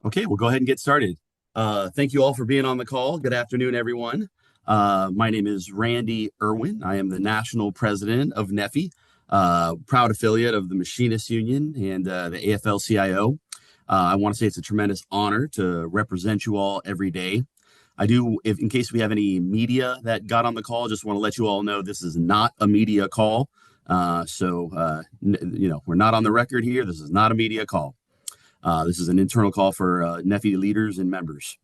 Okay, we'll go ahead and get started. Thank you all for being on the call. Good afternoon, everyone. My name is Randy Irwin. I am the national president of NFFE, proud affiliate of the Machinists Union and the AFL-CIO. I want to say it's a tremendous honor to represent you all every day. I do, if in case we have any media that got on the call, just want to let you all know this is not a media call. We're not on the record here. This is not a media call. This is an internal call for NFFE leaders and members.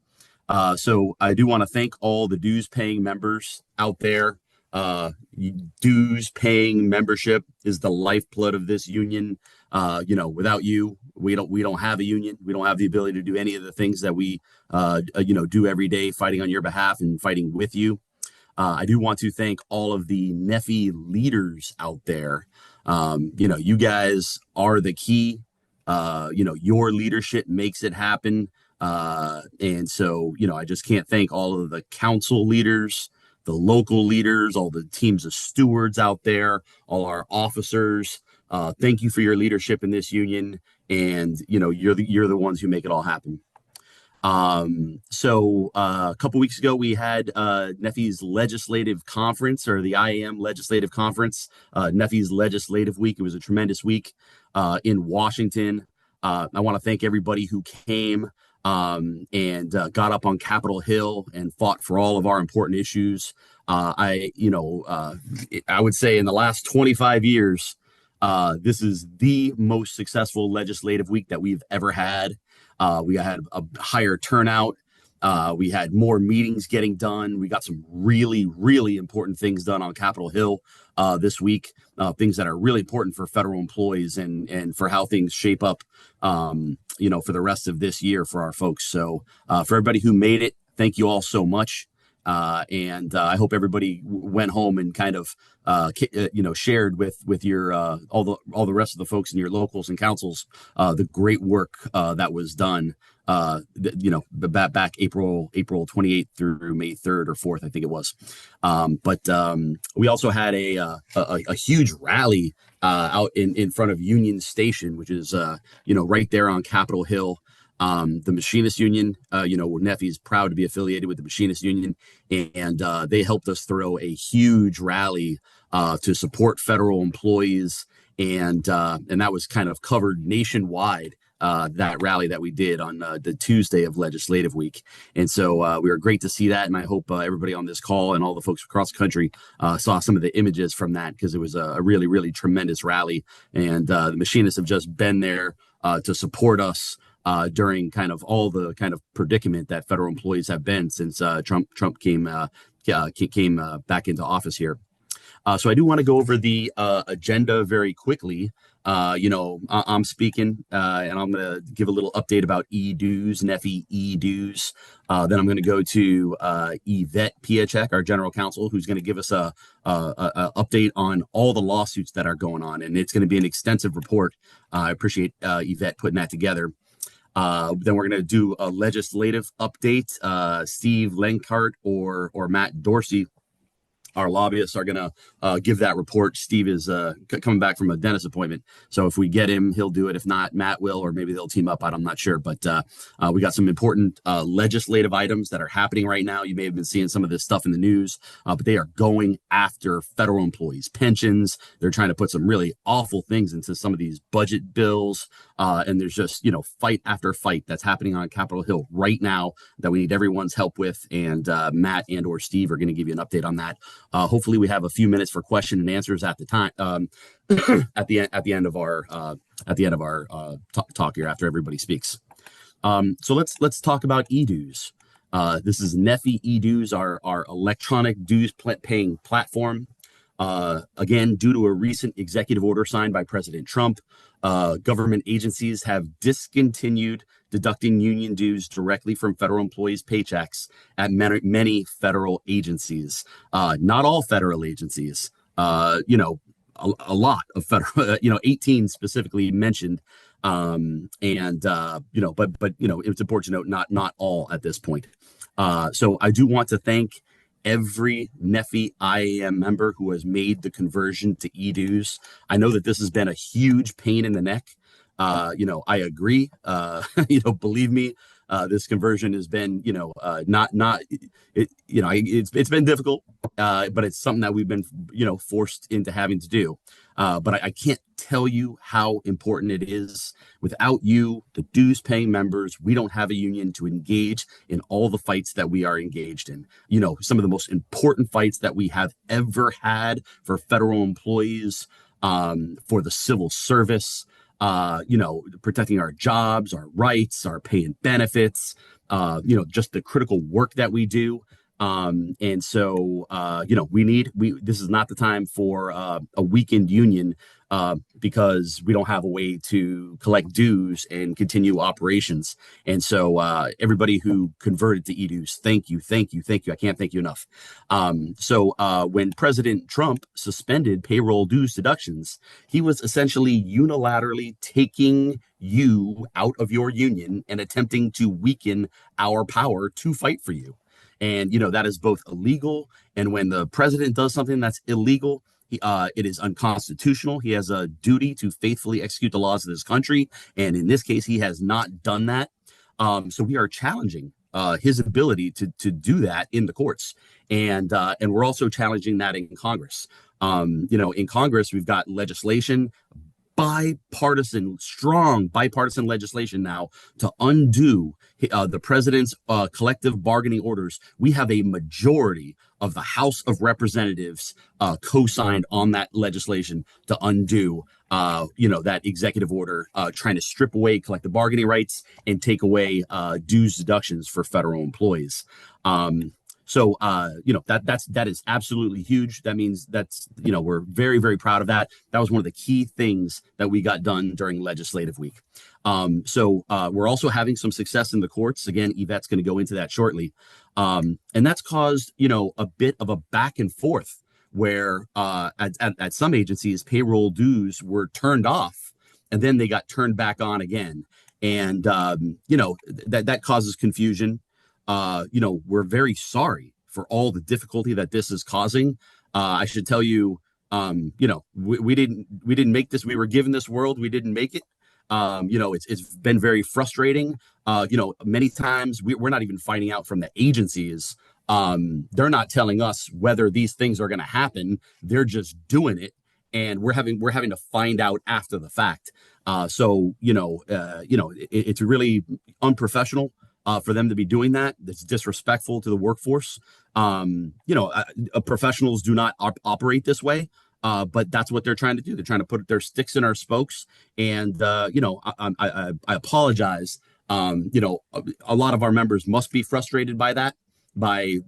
So I do want to thank all the dues paying members out there. Dues paying membership is the lifeblood of this union. Without you, we don't have a union. We don't have the ability to do any of the things that we do every day, fighting on your behalf and fighting with you. I do want to thank all of the NFFE leaders out there. You guys are the key. Your leadership makes it happen. I just can't thank all of the council leaders, the local leaders, all the teams of stewards out there, all our officers. Thank you for your leadership in this union. And, you're the ones who make it all happen. A couple weeks ago, we had NFFE's legislative conference, or the IAM legislative conference, NFFE's legislative week. It was a tremendous week in Washington. I want to thank everybody who came and got up on Capitol Hill and fought for all of our important issues. I would say in the last 25 years, this is the most successful legislative week that we've ever had. We had a higher turnout. We had more meetings getting done. We got some really, really important things done on Capitol Hill this week, things that are really important for federal employees and for how things shape up, for the rest of this year for our folks. So for everybody who made it, thank you all so much. I hope everybody went home and kind of, shared with your all the rest of the folks in your locals and councils the great work that was done. Back April 28th through May 3rd or 4th, I think it was. We also had a huge rally out in front of Union Station, which is right there on Capitol Hill. The Machinist Union, NFFE is proud to be affiliated with the Machinist Union, and they helped us throw a huge rally to support federal employees, and that was kind of covered nationwide. That rally that we did on the Tuesday of Legislative Week, and so we were great to see that. And I hope everybody on this call and all the folks across the country saw some of the images from that, because it was a really, really tremendous rally, and the Machinists have just been there to support us during kind of all the kind of predicament that federal employees have been since Trump came back into office here. So I do want to go over the agenda very quickly. I'm speaking, and I'm going to give a little update about e-dues, NFFE e-dues. Then I'm going to go to Yvette Piacek, our general counsel, who's going to give us a update on all the lawsuits that are going on. And it's going to be an extensive report. I appreciate Yvette putting that together. Then we're going to do a legislative update. Steve Lenkart or Matt Dorsey, our lobbyists, are going to give that report. Steve is coming back from a dentist appointment, so if we get him, he'll do it. If not, Matt will, or maybe they'll team up. I'm not sure, but we got some important legislative items that are happening right now. You may have been seeing some of this stuff in the news, but they are going after federal employees' pensions. They're trying to put some really awful things into some of these budget bills, and there's just fight after fight that's happening on Capitol Hill right now that we need everyone's help with. And Matt and or Steve are going to give you an update on that. Hopefully we have a few minutes for question and answers at the time, at the end of our talk here after everybody speaks. So let's talk about e-dues. This is NFFE e-dues, our electronic dues paying platform. Again, due to a recent executive order signed by President Trump, government agencies have discontinued deducting union dues directly from federal employees' paychecks at many federal agencies. Not all federal agencies, a lot of federal, 18 specifically mentioned. But it's important to note not all at this point. So I do want to thank every NFFE IAM member who has made the conversion to e-dues. I know that this has been a huge pain in the neck. I agree. Believe me, this conversion has been, not it. It's been difficult, but it's something that we've been, forced into having to do. But I can't tell you how important it is. Without you, the dues paying members, we don't have a union to engage in all the fights that we are engaged in. Some of the most important fights that we have ever had for federal employees, for the civil service, protecting our jobs, our rights, our pay and benefits, just the critical work that we do. And so, this is not the time for a weakened union, because we don't have a way to collect dues and continue operations. And so, everybody who converted to e-dues, thank you, thank you, thank you. I can't thank you enough. When President Trump suspended payroll dues deductions, he was essentially unilaterally taking you out of your union and attempting to weaken our power to fight for you. And, that is both illegal. And when the president does something that's illegal, it is unconstitutional. He has a duty to faithfully execute the laws of this country. And in this case, he has not done that. So we are challenging his ability to do that in the courts. And we're also challenging that in Congress. In Congress, we've got legislation, strong bipartisan legislation now to undo the president's collective bargaining orders. We have a majority of the House of Representatives co-signed on that legislation to undo, that executive order trying to strip away collective bargaining rights and take away dues deductions for federal employees. That is absolutely huge. That means we're very, very proud of that. That was one of the key things that we got done during legislative week. We're also having some success in the courts. Again, Yvette's going to go into that shortly. And that's caused, a bit of a back and forth where at some agencies, payroll dues were turned off and then they got turned back on again. And, that causes confusion. We're very sorry for all the difficulty that this is causing. I should tell you, we didn't make this. We were given this world. We didn't make it. It's been very frustrating. Many times we're not even finding out from the agencies. They're not telling us whether these things are going to happen. They're just doing it. And we're having to find out after the fact. It's really unprofessional for them to be doing that. It's disrespectful to the workforce. Professionals do not operate this way, but that's what they're trying to do. They're trying to put their sticks in our spokes. And, I apologize. A lot of our members must be frustrated by that, by,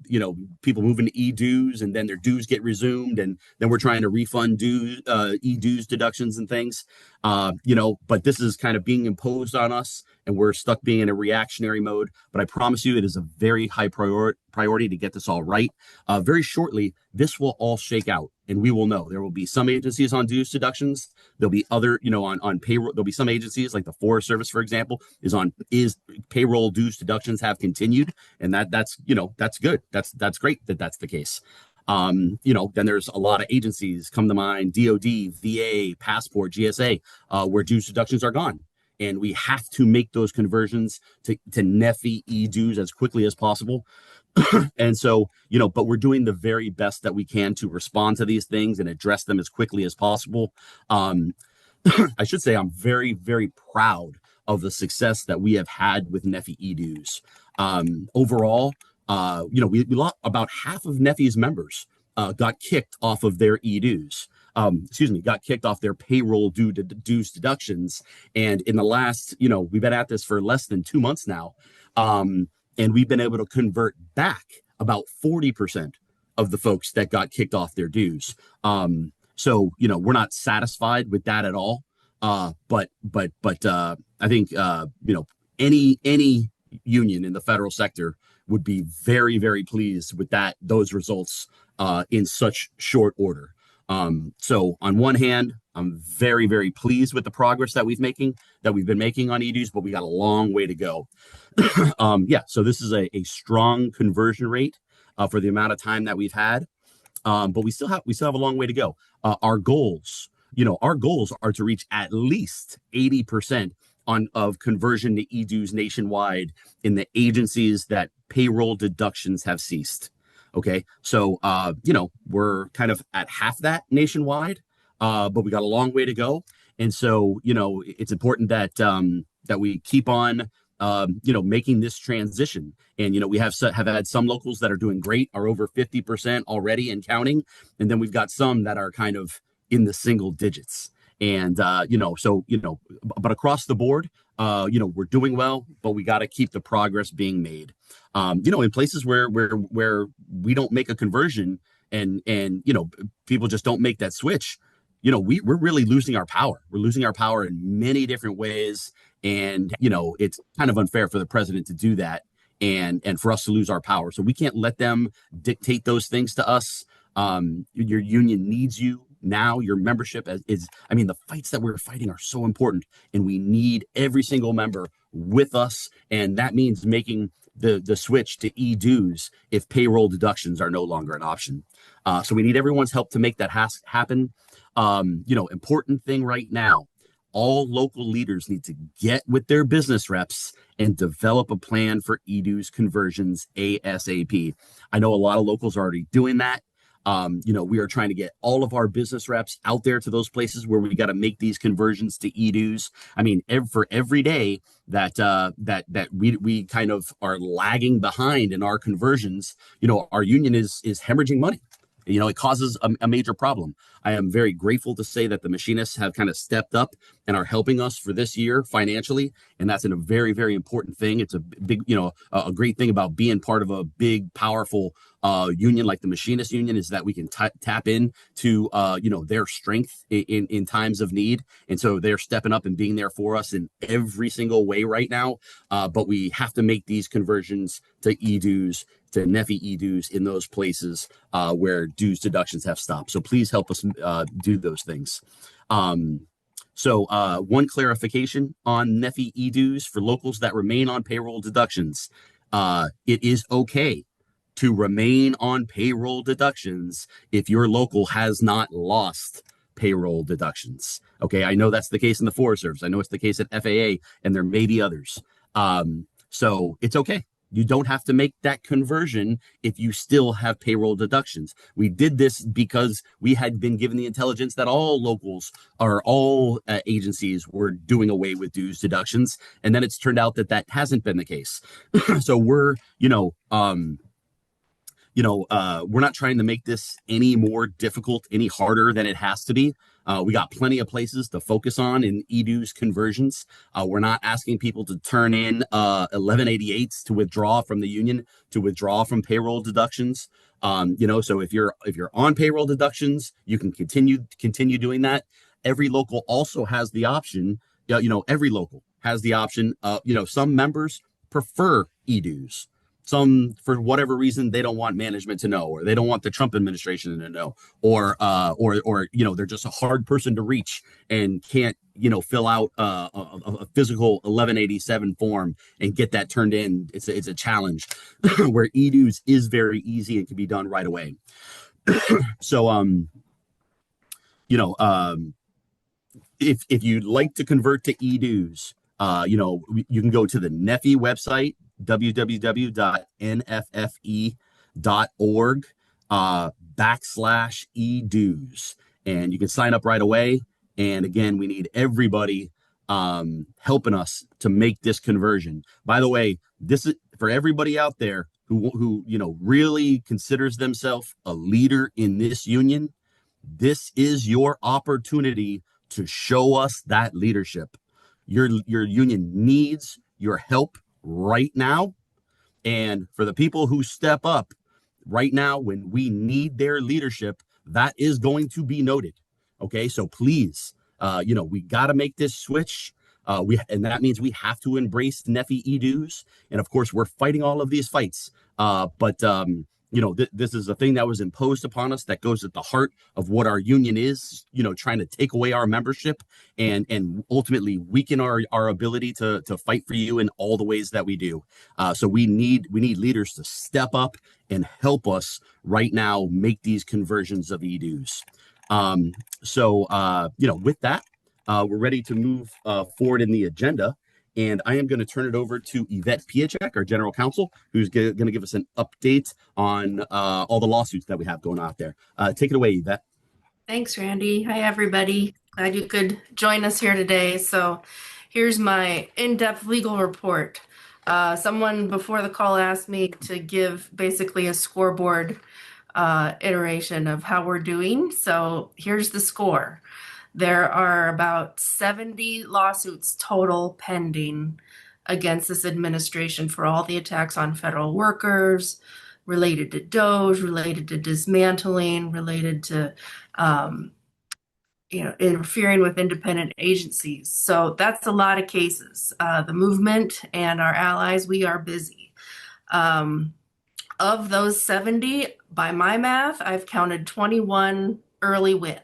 people moving to e-dues and then their dues get resumed. And then we're trying to refund e-dues deductions and things, but this is kind of being imposed on us and we're stuck being in a reactionary mode. But I promise you, it is a very high priority to get this all right. Very shortly, this will all shake out and we will know. There will be some agencies on dues deductions. There'll be other, on payroll. There'll be some agencies like the Forest Service, for example, is payroll dues deductions have continued. And that's good. That's great that that's the case. Then there's a lot of agencies come to mind, DOD, VA, Passport, GSA, where dues deductions are gone. And we have to make those conversions to NFFE e-dues as quickly as possible. And so, but we're doing the very best that we can to respond to these things and address them as quickly as possible. I should say I'm very, very proud of the success that we have had with NFFE e-dues. Overall, we lost about half of NFFE's members got kicked off of their e-dues. Got kicked off their payroll dues deductions. And in the last, we've been at this for less than 2 months now. And we've been able to convert back about 40% of the folks that got kicked off their dues. We're not satisfied with that at all. But I think, any union in the federal sector would be very, very pleased with those results in such short order. So on one hand, I'm very, very pleased with the progress that we've been making on e-dues, but we got a long way to go. So this is a strong conversion rate for the amount of time that we've had. But we still have a long way to go. Our goals our goals are to reach at least 80% of conversion to e-dues nationwide in the agencies that payroll deductions have ceased. Okay, so we're kind of at half that nationwide, but we got a long way to go. And so, it's important that we keep on making this transition. And we have had some locals that are doing great, are over 50% already and counting, and then we've got some that are kind of in the single digits. And but across the board, we're doing well, but we got to keep the progress being made. In places where we don't make a conversion, and people just don't make that switch, we're really losing our power. We're losing our power in many different ways, and it's kind of unfair for the president to do that, and for us to lose our power. So we can't let them dictate those things to us. Your union needs you now. Your membership the fights that we're fighting are so important, and we need every single member with us, and that means making the switch to e-dues if payroll deductions are no longer an option. So we need everyone's help to make that happen. Important thing right now, all local leaders need to get with their business reps and develop a plan for e-dues conversions ASAP. I know a lot of locals are already doing that. We are trying to get all of our business reps out there to those places where we got to make these conversions to e-dues. I mean, for every day that we kind of are lagging behind in our conversions, our union is hemorrhaging money. It causes a major problem. I am very grateful to say that the machinists have kind of stepped up and are helping us for this year financially. And that's a very, very important thing. It's a big, a great thing about being part of a big, powerful union like the machinist union is that we can tap in to, their strength in times of need. And so they're stepping up and being there for us in every single way right now. But we have to make these conversions to e-dues, to NFFE e-dues in those places where dues deductions have stopped. So please help us do those things. So one clarification on NFFE e-dues for locals that remain on payroll deductions. It is okay to remain on payroll deductions if your local has not lost payroll deductions. Okay, I know that's the case in the Forest Service. I know it's the case at FAA, and there may be others. So it's okay. You don't have to make that conversion if you still have payroll deductions. We did this because we had been given the intelligence that all locals or all agencies were doing away with dues deductions. And then it's turned out that hasn't been the case. So we're not trying to make this any more difficult, any harder than it has to be. We got plenty of places to focus on in e-dues conversions. We're not asking people to turn in 1188s to withdraw from the union, to withdraw from payroll deductions. So if you're on payroll deductions, you can continue doing that. Every local also has the option. Every local has the option. Some members prefer e-dues. Some, for whatever reason, they don't want management to know, or they don't want the Trump administration to know, or they're just a hard person to reach and can't fill out a physical 1187 form and get that turned in. It's a challenge. Where e-dues is very easy and can be done right away. So if you'd like to convert to e-dues, you can go to the NFFE website, www.nffe.org /e-dues, and you can sign up right away. And again, we need everybody helping us to make this conversion. By the way, this is for everybody out there who really considers themselves a leader in this union. This is your opportunity to show us that leadership. Your union needs your help right now. And for the people who step up right now when we need their leadership, that is going to be noted. Okay, so please, we got to make this switch. And that means we have to embrace NFFE e-dues. And of course, we're fighting all of these fights. But this is a thing that was imposed upon us that goes at the heart of what our union is, trying to take away our membership and ultimately weaken our ability to fight for you in all the ways that we do. So we need leaders to step up and help us right now make these conversions of e-dues. With that, we're ready to move forward in the agenda. And I am going to turn it over to Yvette Piacek, our general counsel, who's going to give us an update on all the lawsuits that we have going on out there. Take it away, Yvette. Thanks, Randy. Hi, everybody. Glad you could join us here today. So, here's my in-depth legal report. Someone before the call asked me to give basically a scoreboard iteration of how we're doing. So, here's the score. There are about 70 lawsuits total pending against this administration for all the attacks on federal workers, related to DOJ, related to dismantling, related to um, interfering with independent agencies. So that's a lot of cases. The movement and our allies, we are busy. Um, of those 70, by my math, I've counted 21 early wins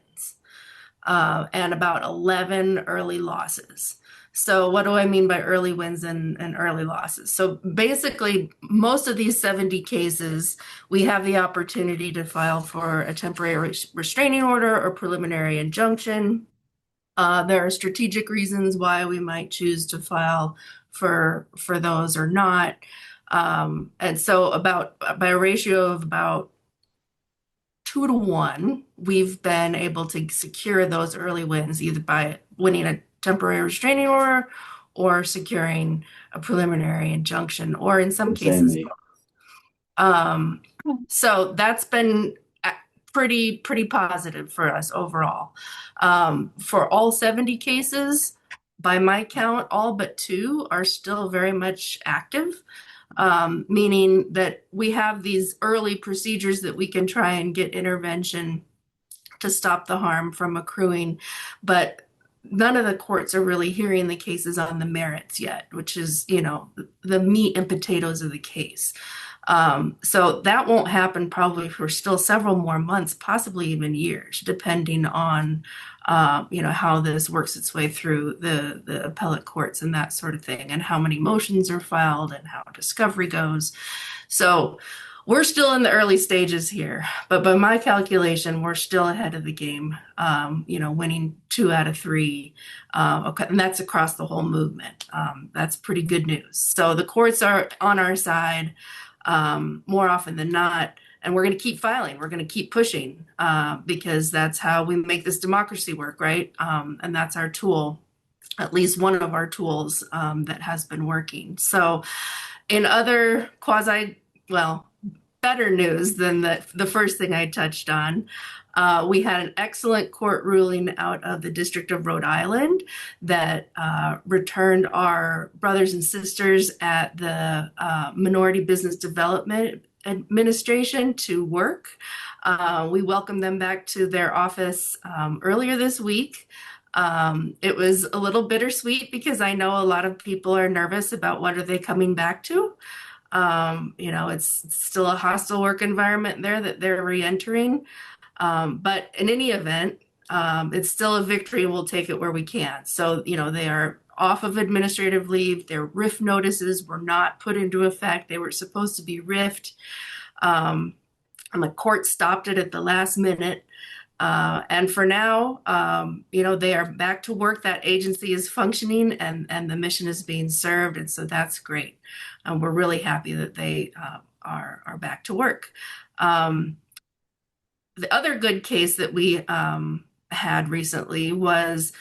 and about 11 early losses. So what do I mean by early wins and early losses? So basically, most of these 70 cases, we have the opportunity to file for a temporary restraining order or preliminary injunction. There are strategic reasons why we might choose to file for those or not. And so about by a ratio of about 2 to 1, we've been able to secure those early wins either by winning a temporary restraining order or securing a preliminary injunction, or in some cases. Um, so that's been pretty positive for us overall. For all 70 cases, by my count, all but 2 are still very much active, meaning that we have these early procedures that we can try and get intervention to stop the harm from accruing, but none of the courts are really hearing the cases on the merits yet, which is, the meat and potatoes of the case. So that won't happen probably for still several more months, possibly even years, depending on, how this works its way through the appellate courts and that sort of thing, and how many motions are filed and how discovery goes. So we're still in the early stages here, but by my calculation, we're still ahead of the game, winning 2 out of 3. And that's across the whole movement. That's pretty good news. So the courts are on our side more often than not. And we're going to keep filing. We're going to keep pushing because that's how we make this democracy work, right? And that's our tool, at least one of our tools that has been working. So in other better news than the first thing I touched on, we had an excellent court ruling out of the District of Rhode Island that returned our brothers and sisters at the Minority Business Development Administration to work. We welcomed them back to their office earlier this week. It was a little bittersweet because I know a lot of people are nervous about what are they coming back to. It's still a hostile work environment there that they're re-entering. But in any event, it's still a victory and we'll take it where we can. So, they are off of administrative leave. Their RIF notices were not put into effect. They were supposed to be RIFed. And the court stopped it at the last minute. And for now, they are back to work. That agency is functioning and the mission is being served. And so that's great. We're really happy that they are back to work. The other good case that we had recently was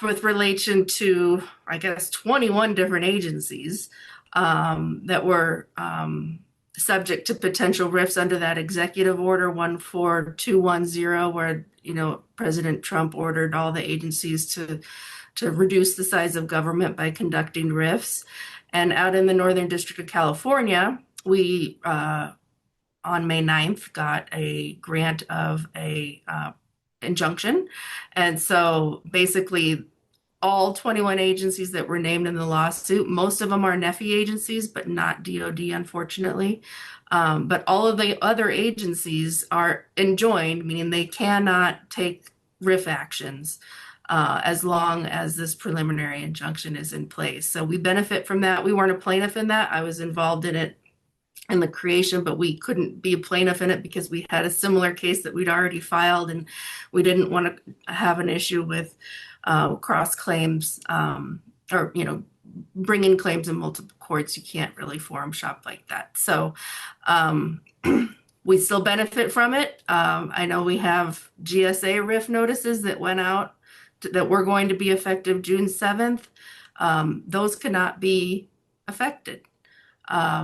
with relation to, I guess, 21 different agencies that were subject to potential rifts under that executive order 14210, where President Trump ordered all the agencies to reduce the size of government by conducting rifts. And out in the Northern District of California, we on May 9th got a grant of a injunction. And so basically all 21 agencies that were named in the lawsuit, most of them are NFFE agencies, but not DOD, unfortunately. But all of the other agencies are enjoined, meaning they cannot take RIF actions as long as this preliminary injunction is in place. So we benefit from that. We weren't a plaintiff in that. I was involved in it in the creation, but we couldn't be a plaintiff in it because we had a similar case that we'd already filed, and we didn't want to have an issue with cross claims, or bringing claims in multiple courts. You can't really forum shop like that. So um, we still benefit from it. I know we have GSA RIF notices that went out that were going to be effective June 7th. Those cannot be affected.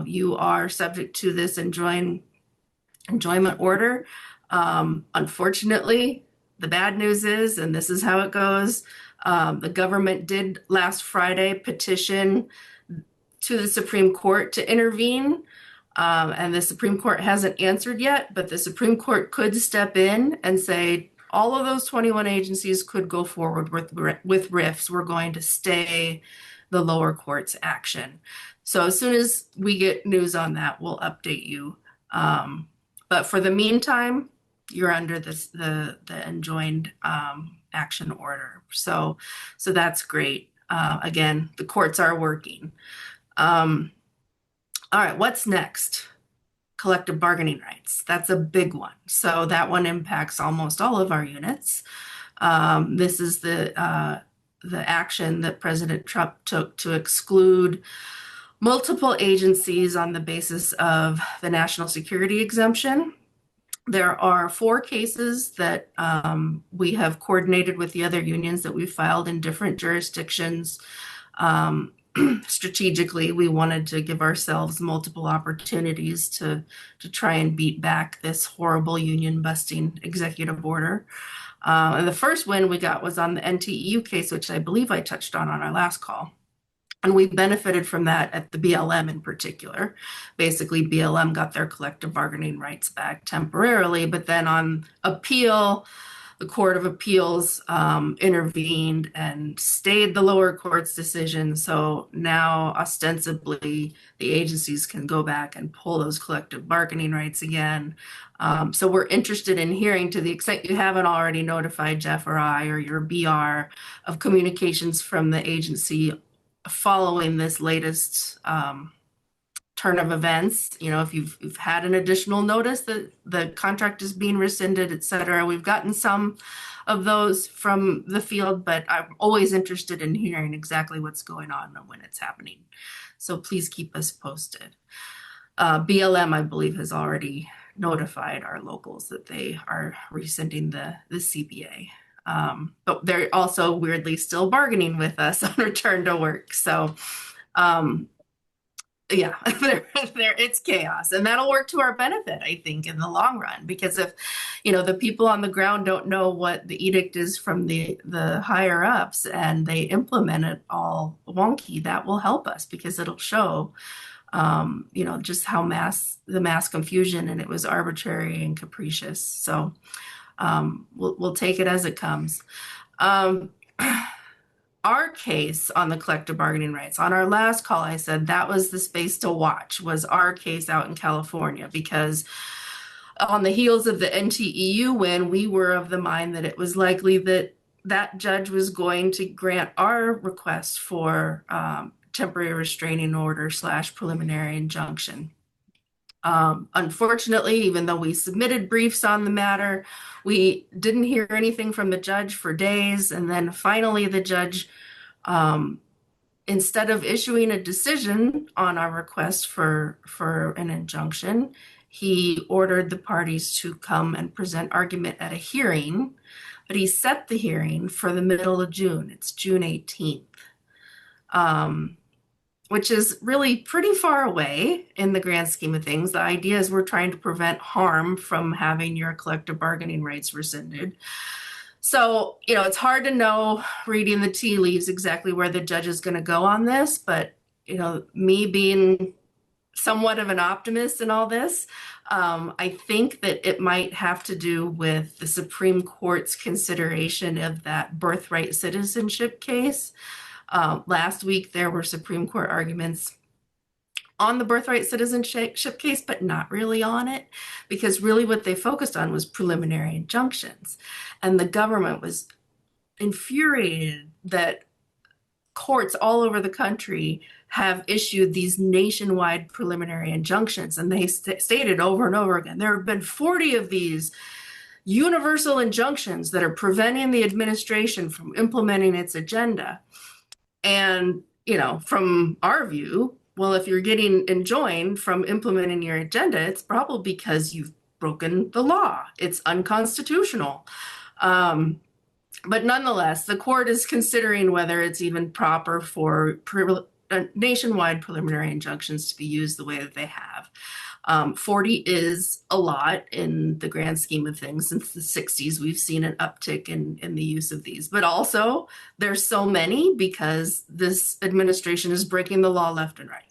You are subject to this enjoyment order. Unfortunately, the bad news is, and this is how it goes, the government did last Friday petition to the Supreme Court to intervene. And the Supreme Court hasn't answered yet, but the Supreme Court could step in and say, all of those 21 agencies could go forward with RIFs. We're going to stay the lower court's action. So as soon as we get news on that, we'll update you. But for the meantime, you're under the enjoined action order. So that's great. Again, the courts are working. All right, what's next? Collective bargaining rights. That's a big one. So that one impacts almost all of our units. This is the action that President Trump took to exclude multiple agencies on the basis of the national security exemption. There are 4 cases that we have coordinated with the other unions that we filed in different jurisdictions. Strategically, we wanted to give ourselves multiple opportunities to try and beat back this horrible union busting executive order. And the first win we got was on the NTEU case, which I believe I touched on our last call. And we benefited from that at the BLM in particular. Basically, BLM got their collective bargaining rights back temporarily, but then on appeal, the Court of Appeals intervened and stayed the lower court's decision. So now, ostensibly, the agencies can go back and pull those collective bargaining rights again. So we're interested in hearing, to the extent you haven't already notified Jeff or I or your BR of communications from the agency following this latest turn of events. If you've had an additional notice that the contract is being rescinded, et cetera. We've gotten some of those from the field, but I'm always interested in hearing exactly what's going on and when it's happening. So please keep us posted. BLM, I believe, has already notified our locals that they are rescinding the CBA. But they're also weirdly still bargaining with us on return to work. So yeah, it's chaos, and that'll work to our benefit, I think, in the long run, because if the people on the ground don't know what the edict is from the higher ups and they implement it all wonky, that will help us, because it'll show just how the mass confusion, and it was arbitrary and capricious. So we'll take it as it comes. Our case on the collective bargaining rights, on our last call, I said that was the space to watch, was our case out in California, because on the heels of the NTEU win, we were of the mind that it was likely that that judge was going to grant our request for temporary restraining order / preliminary injunction. Unfortunately, even though we submitted briefs on the matter, we didn't hear anything from the judge for days. And then finally, the judge, instead of issuing a decision on our request for an injunction, he ordered the parties to come and present argument at a hearing, but he set the hearing for the middle of June. It's June 18th. Which is really pretty far away in the grand scheme of things. The idea is we're trying to prevent harm from having your collective bargaining rights rescinded. So, it's hard to know, reading the tea leaves, exactly where the judge is going to go on this. But, me being somewhat of an optimist in all this, I think that it might have to do with the Supreme Court's consideration of that birthright citizenship case. Last week, there were Supreme Court arguments on the birthright citizenship case, but not really on it, because really what they focused on was preliminary injunctions. And the government was infuriated that courts all over the country have issued these nationwide preliminary injunctions. And they stated over and over again, there have been 40 of these universal injunctions that are preventing the administration from implementing its agenda. And, from our view, well, if you're getting enjoined from implementing your agenda, it's probably because you've broken the law. It's unconstitutional. But nonetheless, the court is considering whether it's even proper for nationwide preliminary injunctions to be used the way that they have. 40 is a lot in the grand scheme of things. Since the 60s, we've seen an uptick in the use of these. But also, there's so many because this administration is breaking the law left and right.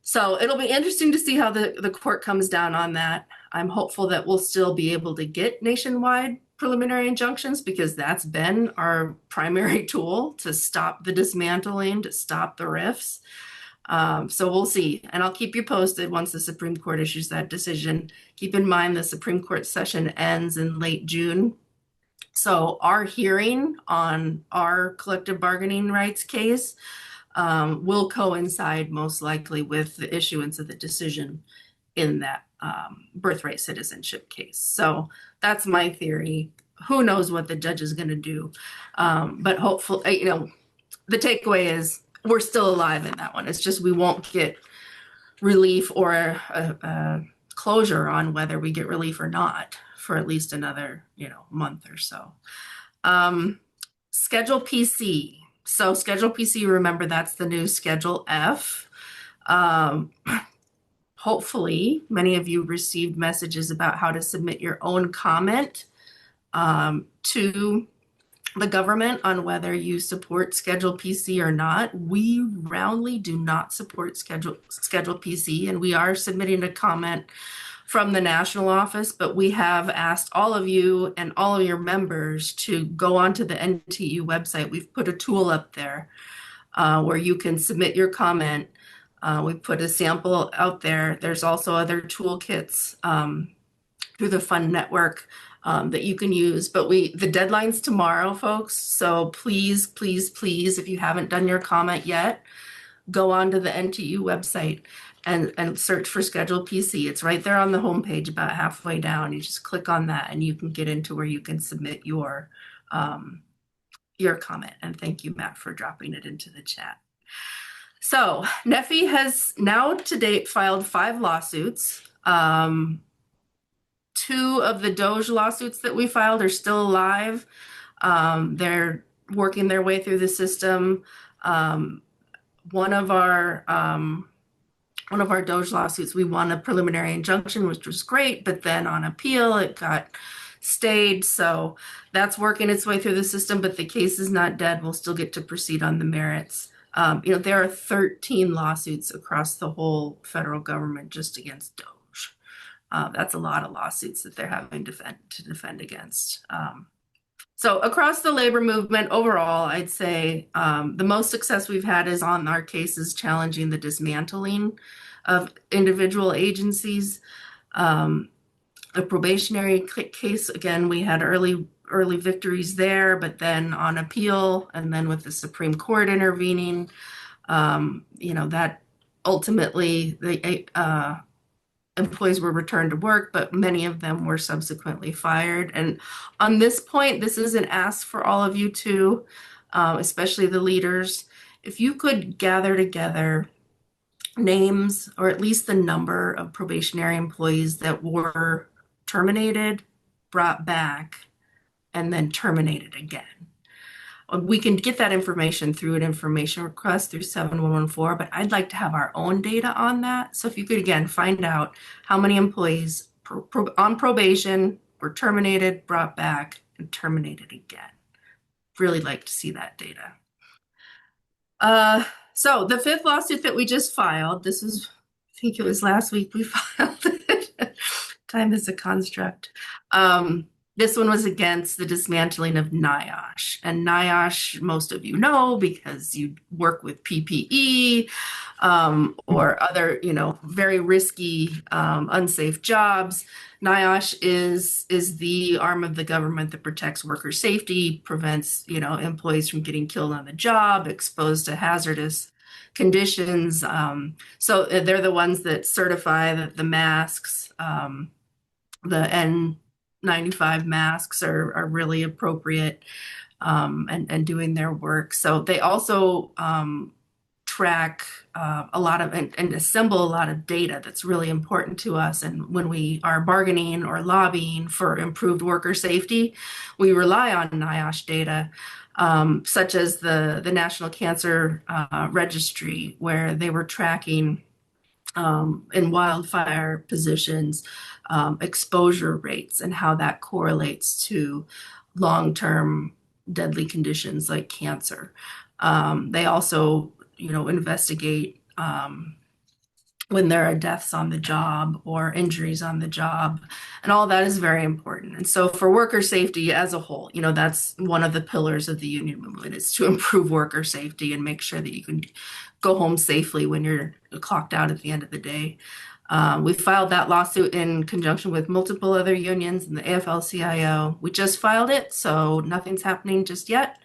So it'll be interesting to see how the court comes down on that. I'm hopeful that we'll still be able to get nationwide preliminary injunctions because that's been our primary tool to stop the dismantling, to stop the rifts. So we'll see. And I'll keep you posted once the Supreme Court issues that decision. Keep in mind the Supreme Court session ends in late June. So our hearing on our collective bargaining rights case will coincide most likely with the issuance of the decision in that birthright citizenship case. So that's my theory. Who knows what the judge is going to do? But hopefully, the takeaway is we're still alive in that one. It's just we won't get relief or a closure on whether we get relief or not for at least another, month or so. Schedule PC. So Schedule PC, remember that's the new Schedule F. Hopefully, many of you received messages about how to submit your own comment to the government on whether you support Schedule PC or not. We roundly do not support Schedule PC, and we are submitting a comment from the national office, but we have asked all of you and all of your members to go onto the NTU website. We've put a tool up there where you can submit your comment. We put a sample out there. There's also other toolkits through the Fund Network that you can use. But the deadline's tomorrow, folks. So please, please, please, if you haven't done your comment yet, go onto the NTU website and search for Schedule PC. It's right there on the homepage about halfway down. You just click on that and you can get into where you can submit your comment. And thank you, Matt, for dropping it into the chat. So NFFE has now to date filed 5 lawsuits. 2 of the DOJ lawsuits that we filed are still alive. They're working their way through the system. One of our DOJ lawsuits, we won a preliminary injunction, which was great, but then on appeal, it got stayed. So that's working its way through the system, but the case is not dead. We'll still get to proceed on the merits. There are 13 lawsuits across the whole federal government just against DOJ. That's a lot of lawsuits that they're having to defend against. So across the labor movement overall, I'd say the most success we've had is on our cases challenging the dismantling of individual agencies. A probationary case, again, we had early victories there, but then on appeal and then with the Supreme Court intervening, that ultimately the employees were returned to work, but many of them were subsequently fired. And on this point, this is an ask for all of you too, especially the leaders. If you could gather together names or at least the number of probationary employees that were terminated, brought back, and then terminated again. We can get that information through an information request through 7114, but I'd like to have our own data on that. So if you could, again, find out how many employees on probation were terminated, brought back, and terminated again. Really like to see that data. So the 5th lawsuit that we just filed, I think it was last week we filed it. Time is a construct. This one was against the dismantling of NIOSH. And NIOSH, most of you know because you work with PPE or other, very risky, unsafe jobs. NIOSH is the arm of the government that protects worker safety, prevents, employees from getting killed on the job, exposed to hazardous conditions. So they're the ones that certify that the masks, the N95 masks are really appropriate, and doing their work. So they also track a lot of and assemble a lot of data that's really important to us. And when we are bargaining or lobbying for improved worker safety, we rely on NIOSH data, such as the National Cancer Registry, where they were tracking in wildfire positions, exposure rates and how that correlates to long-term deadly conditions like cancer. They also, investigate when there are deaths on the job or injuries on the job, and all that is very important. And so for worker safety as a whole, that's one of the pillars of the union movement, is to improve worker safety and make sure that you can go home safely when you're clocked out at the end of the day. We filed that lawsuit in conjunction with multiple other unions and the AFL-CIO. We just filed it, so nothing's happening just yet.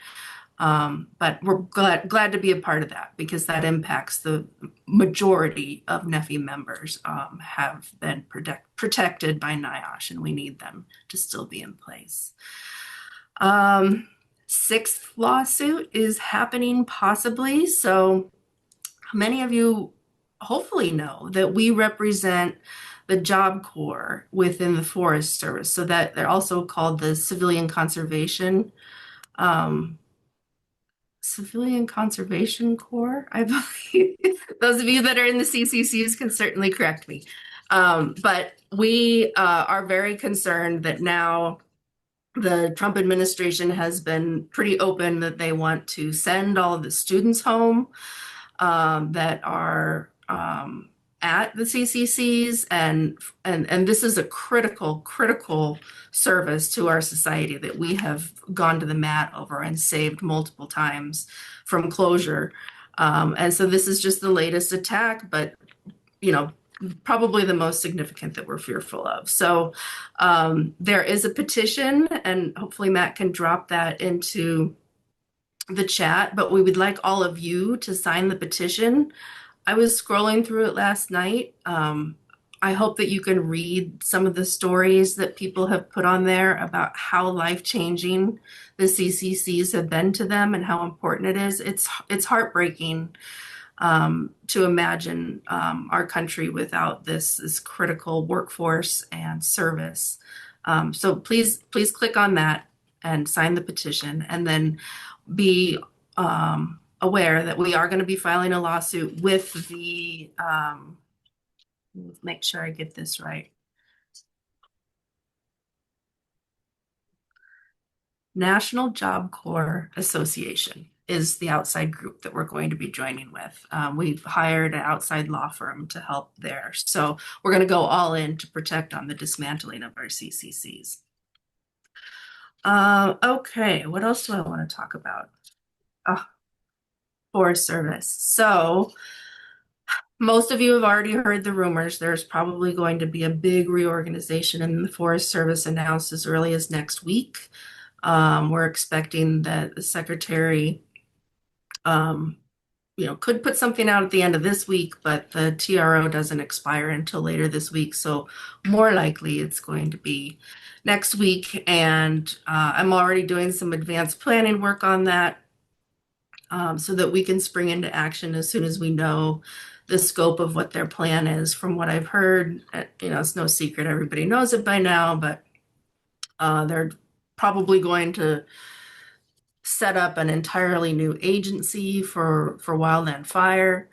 But we're glad to be a part of that, because that impacts the majority of NFFE members, have been protected by NIOSH, and we need them to still be in place. Sixth lawsuit is happening possibly. So many of you hopefully know that we represent the Job Corps within the Forest Service, so that they're also called the Civilian Conservation Corps, I believe. Those of you that are in the CCCs can certainly correct me. But we are very concerned that now the Trump administration has been pretty open that they want to send all of the students home that are at the CCCs, and this is a critical service to our society that we have gone to the mat over and saved multiple times from closure. And so this is just the latest attack, but probably the most significant that we're fearful of. So there is a petition, and hopefully Matt can drop that into the chat, but we would like all of you to sign the petition. I was scrolling through it last night. I hope that you can read some of the stories that people have put on there about how life-changing the CCCs have been to them and how important it is. It's heartbreaking to imagine our country without this critical workforce and service. So please click on that and sign the petition, and then be aware that we are going to be filing a lawsuit with the, make sure I get this right, National Job Corps Association is the outside group that we're going to be joining with. We've hired an outside law firm to help there. So we're going to go all in to protect on the dismantling of our CCCs. Okay, what else do I want to talk about? Forest Service. So most of you have already heard the rumors. There's probably going to be a big reorganization in the Forest Service announced as early as next week. We're expecting that the secretary, could put something out at the end of this week, but the TRO doesn't expire until later this week. So more likely it's going to be next week. And I'm already doing some advanced planning work on that, so that we can spring into action as soon as we know the scope of what their plan is. From what I've heard, it's no secret, everybody knows it by now, but they're probably going to set up an entirely new agency for wildland fire.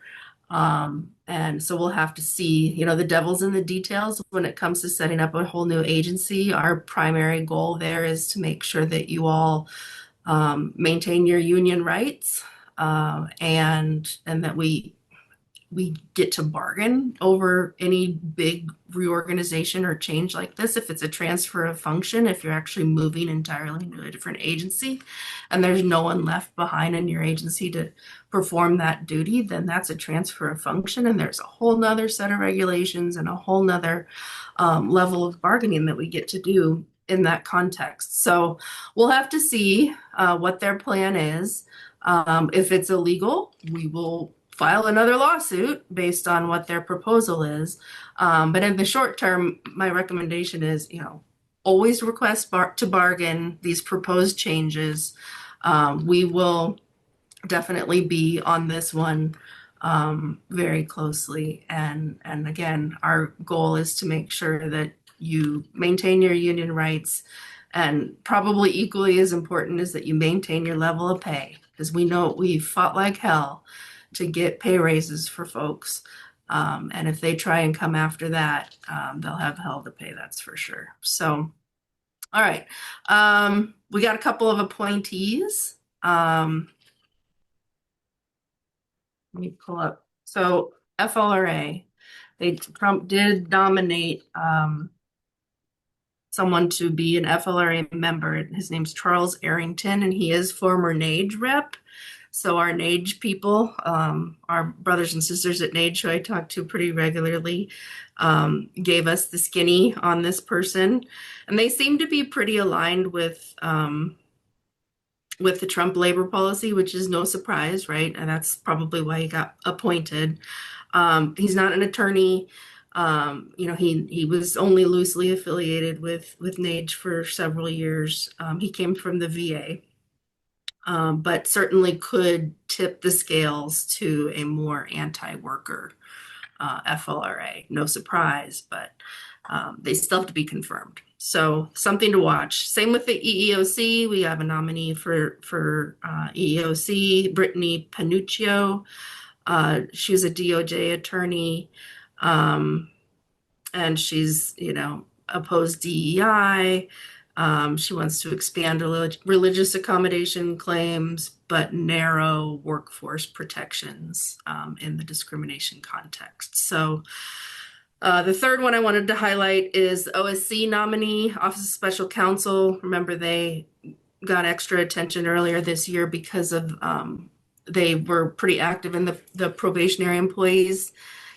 And so we'll have to see, the devil's in the details when it comes to setting up a whole new agency. Our primary goal there is to make sure that you all maintain your union rights, and that we get to bargain over any big reorganization or change like this. If it's a transfer of function, if you're actually moving entirely to a different agency and there's no one left behind in your agency to perform that duty, then that's a transfer of function, and there's a whole nother set of regulations and a whole nother level of bargaining that we get to do in that context. So we'll have to see what their plan is. If it's illegal, we will file another lawsuit based on what their proposal is. But in the short term, my recommendation is, always request to bargain these proposed changes. We will definitely be on this one very closely. And again, our goal is to make sure that you maintain your union rights, and probably equally as important is that you maintain your level of pay, because we know we fought like hell to get pay raises for folks. And if they try and come after that, they'll have hell to pay, that's for sure. So, all right. We got a couple of appointees. Let me pull up. So FLRA, Trump did nominate someone to be an FLRA member. His name's Charles Arrington, and he is former NAGE rep. So our NAGE people, our brothers and sisters at NAGE, who I talk to pretty regularly, gave us the skinny on this person, and they seem to be pretty aligned with the Trump labor policy, which is no surprise, right? And that's probably why he got appointed. He's not an attorney. He was only loosely affiliated with NAGE for several years. He came from the VA, but certainly could tip the scales to a more anti-worker FLRA. No surprise, but they still have to be confirmed. So something to watch. Same with the EEOC. We have a nominee for EEOC, Brittany Panuccio. She's a DOJ attorney, and she's, opposed DEI. She wants to expand religious accommodation claims, but narrow workforce protections in the discrimination context. So the third one I wanted to highlight is the OSC nominee, Office of Special Counsel. Remember, they got extra attention earlier this year because of they were pretty active in the probationary employees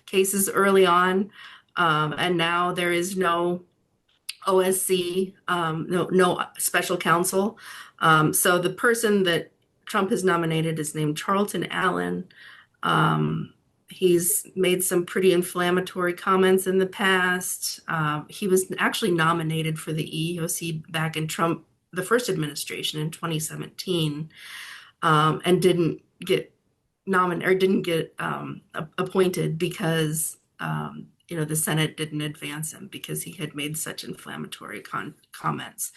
cases early on, and now there is no OSC, no special counsel. So the person that Trump has nominated is named Charlton Allen. He's made some pretty inflammatory comments in the past. He was actually nominated for the EEOC back in the first administration in 2017, and didn't get nominated or didn't get appointed because the Senate didn't advance him because he had made such inflammatory comments.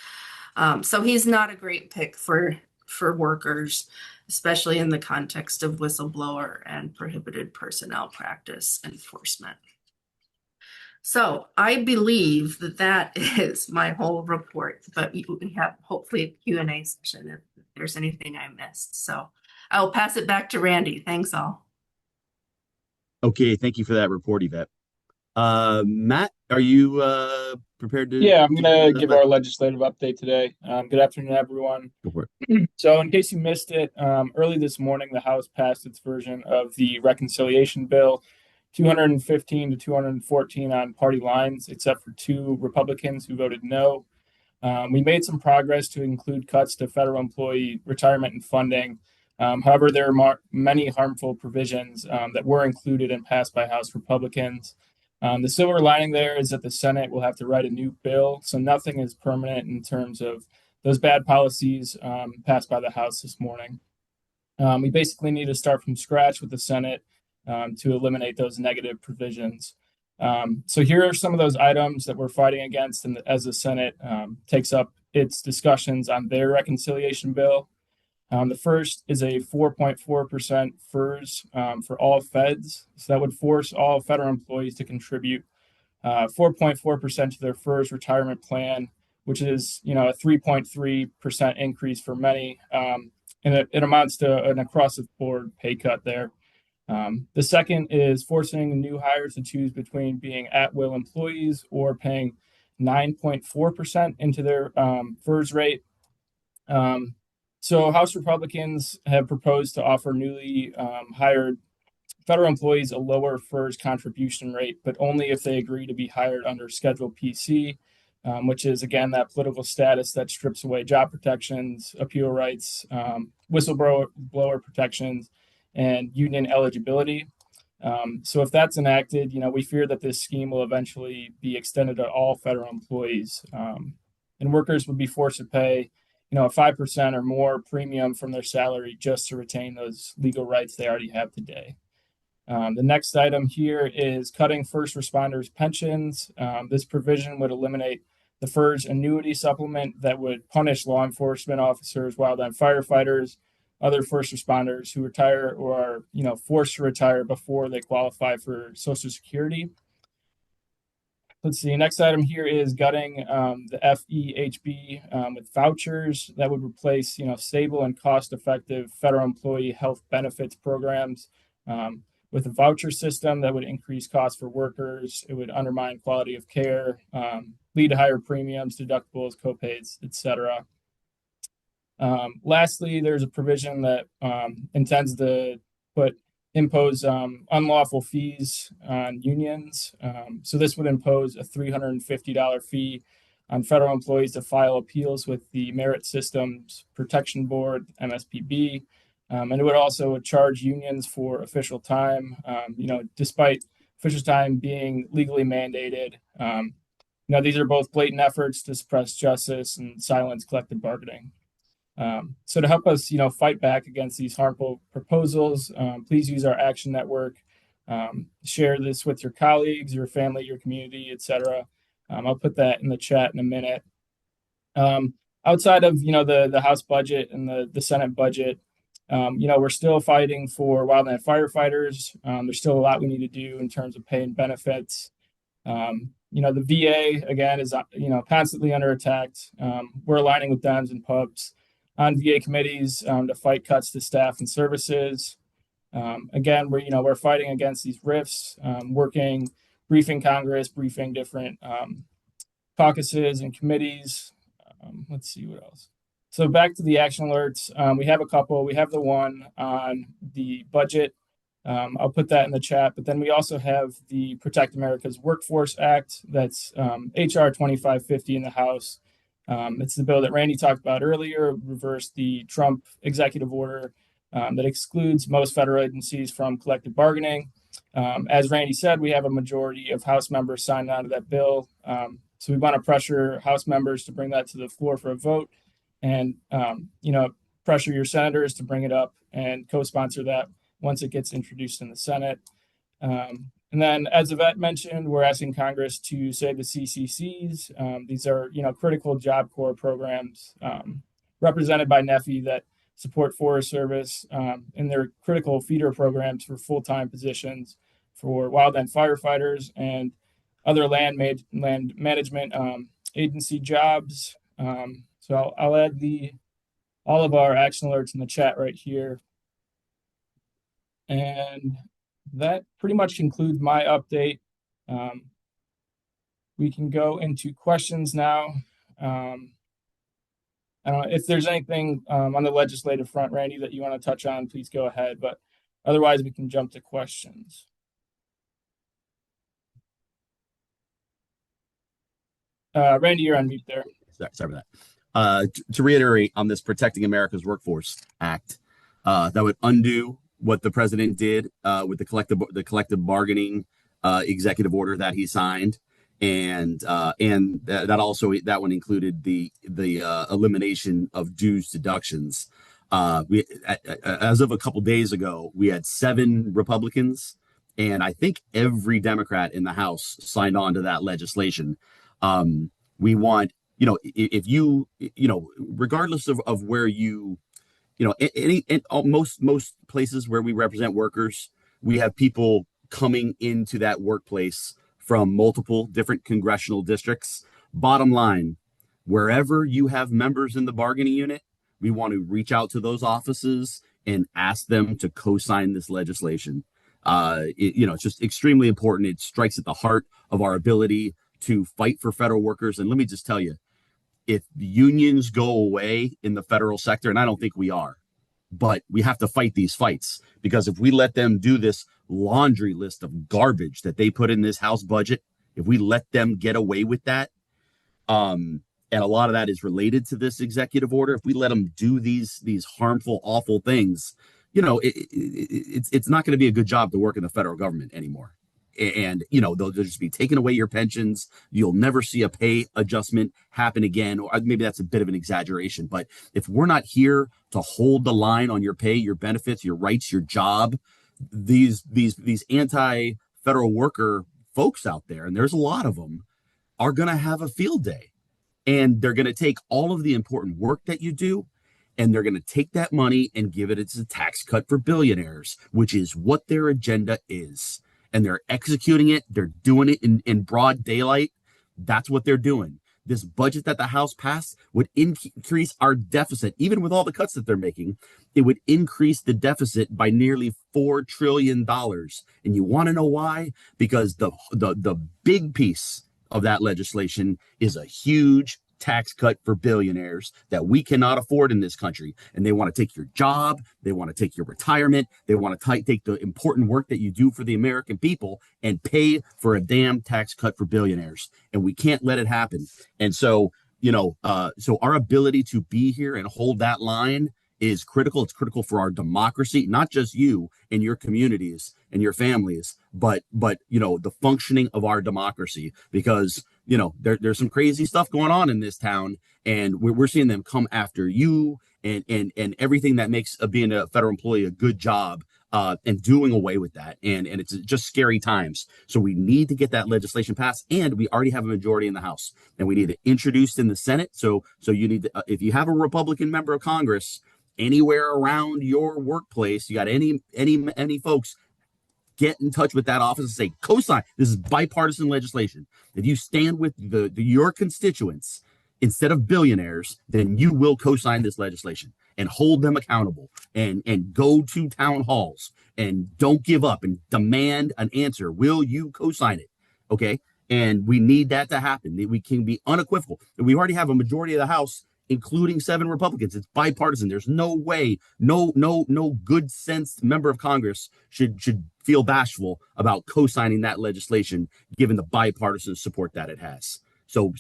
So he's not a great pick for workers, especially in the context of whistleblower and prohibited personnel practice enforcement. So I believe that is my whole report, but we have hopefully a Q&A session if there's anything I missed. So I'll pass it back to Randy. Thanks all. Okay, thank you for that report, Yvette. Matt, are you prepared to? Yeah, I'm going to give our legislative update today. Good afternoon, everyone. Go for it. So in case you missed it, early this morning, the House passed its version of the reconciliation bill, 215 to 214 on party lines, except for 2 Republicans who voted no. We made some progress to include cuts to federal employee retirement and funding. However, there are many harmful provisions that were included and passed by House Republicans. The silver lining there is that the Senate will have to write a new bill, so nothing is permanent in terms of those bad policies passed by the House this morning. We basically need to start from scratch with the Senate to eliminate those negative provisions. So here are some of those items that we're fighting against, and as the Senate takes up its discussions on their reconciliation bill. The first is a 4.4% FERS for all feds. So that would force all federal employees to contribute 4.4% to their FERS retirement plan, which is, a 3.3% increase for many. And it amounts to an across-the-board pay cut there. The second is forcing new hires to choose between being at-will employees or paying 9.4% into their FERS rate. So House Republicans have proposed to offer newly hired federal employees a lower FERS contribution rate, but only if they agree to be hired under Schedule PC, which is, again, that political status that strips away job protections, appeal rights, whistleblower protections, and union eligibility. So if that's enacted, we fear that this scheme will eventually be extended to all federal employees, and workers would be forced to pay, a 5% or more premium from their salary just to retain those legal rights they already have today. The next item here is cutting first responders' pensions. This provision would eliminate the FERS annuity supplement that would punish law enforcement officers, wildland firefighters, other first responders who retire or are, forced to retire before they qualify for Social Security. Let's see. Next item here is gutting the FEHB with vouchers that would replace, stable and cost-effective federal employee health benefits programs with a voucher system that would increase costs for workers. It would undermine quality of care, lead to higher premiums, deductibles, copays, etc. Lastly, there's a provision that intends to impose unlawful fees on unions. So this would impose a $350 fee on federal employees to file appeals with the Merit Systems Protection Board, MSPB. And it would also charge unions for official time, despite official time being legally mandated. These are both blatant efforts to suppress justice and silence collective bargaining. So to help us, fight back against these harmful proposals, please use our action network. Share this with your colleagues, your family, your community, etc. I'll put that in the chat in a minute. Outside of the House budget and the Senate budget, we're still fighting for wildland firefighters. There's still a lot we need to do in terms of pay and benefits. The VA again is constantly under attack. We're aligning with Dems and pubs on VA committees to fight cuts to staff and services. Again, we're fighting against these rifts, briefing Congress, briefing different caucuses and committees. Let's see what else. So back to the action alerts. We have a couple. We have the one on the budget. I'll put that in the chat. But then we also have the Protect America's Workforce Act. That's HR 2550 in the House. It's the bill that Randy talked about earlier, reversed the Trump executive order that excludes most federal agencies from collective bargaining. As Randy said, we have a majority of House members signed on to that bill. So we want to pressure House members to bring that to the floor for a vote and, pressure your senators to bring it up and co-sponsor that once it gets introduced in the Senate. And then, as Yvette mentioned, we're asking Congress to save the CCCs. These are, critical Job Corps programs represented by NFFE that support Forest Service, and they're critical feeder programs for full-time positions for wildland firefighters and other land management agency jobs. So I'll add all of our action alerts in the chat right here. And that pretty much concludes my update. We can go into questions now. I don't know if there's anything on the legislative front, Randy, that you want to touch on, please go ahead. But otherwise, we can jump to questions. Randy, you're on mute there. Sorry about that. To reiterate on this Protecting America's Workforce Act, that would undo what the president did with the collective bargaining executive order that he signed, and that one included the elimination of dues deductions. As of a couple days ago, we had 7 Republicans, and I think every Democrat in the House signed on to that legislation. We want, if you, regardless of where you, most places where we represent workers, we have people coming into that workplace from multiple different congressional districts. Bottom line, wherever you have members in the bargaining unit, we want to reach out to those offices and ask them to co-sign this legislation. It's just extremely important. It strikes at the heart of our ability to fight for federal workers. And let me just tell you, if the unions go away in the federal sector, and I don't think we are, but we have to fight these fights, because if we let them do this laundry list of garbage that they put in this House budget, if we let them get away with that, and a lot of that is related to this executive order, if we let them do these harmful, awful things, it's not going to be a good job to work in the federal government anymore. And they'll just be taking away your pensions. You'll never see a pay adjustment happen again, or maybe that's a bit of an exaggeration. But if we're not here to hold the line on your pay, your benefits, your rights, your job, these anti-federal worker folks out there, and there's a lot of them, are going to have a field day. And they're going to take all of the important work that you do, and they're going to take that money and give it as a tax cut for billionaires, which is what their agenda is. And they're executing it. They're doing it in broad daylight. That's what they're doing. This budget that the House passed would increase our deficit, even with all the cuts that they're making. It would increase the deficit by nearly $4 trillion. And you want to know why? Because the big piece of that legislation is a huge tax cut for billionaires that we cannot afford in this country. And they want to take your job. They want to take your retirement. They want to take the important work that you do for the American people and pay for a damn tax cut for billionaires. And we can't let it happen. And so, so our ability to be here and hold that line is critical. It's critical for our democracy, not just you and your communities and your families, but the functioning of our democracy, because there's some crazy stuff going on in this town, and we're seeing them come after you and everything that makes being a federal employee a good job, and doing away with that. And it's just scary times. So we need to get that legislation passed, and we already have a majority in the House, and we need it introduced in the Senate. So you need to, if you have a Republican member of Congress anywhere around your workplace, you got any folks, get in touch with that office and say, co-sign. This is bipartisan legislation. If you stand with your constituents instead of billionaires, then you will co-sign this legislation and hold them accountable, and go to town halls and don't give up and demand an answer. Will you co-sign it? Okay. And we need that to happen. We can be unequivocal. We already have a majority of the House, including 7 Republicans. It's bipartisan. There's no way, no good sense member of Congress should feel bashful about co-signing that legislation, given the bipartisan support that it has. So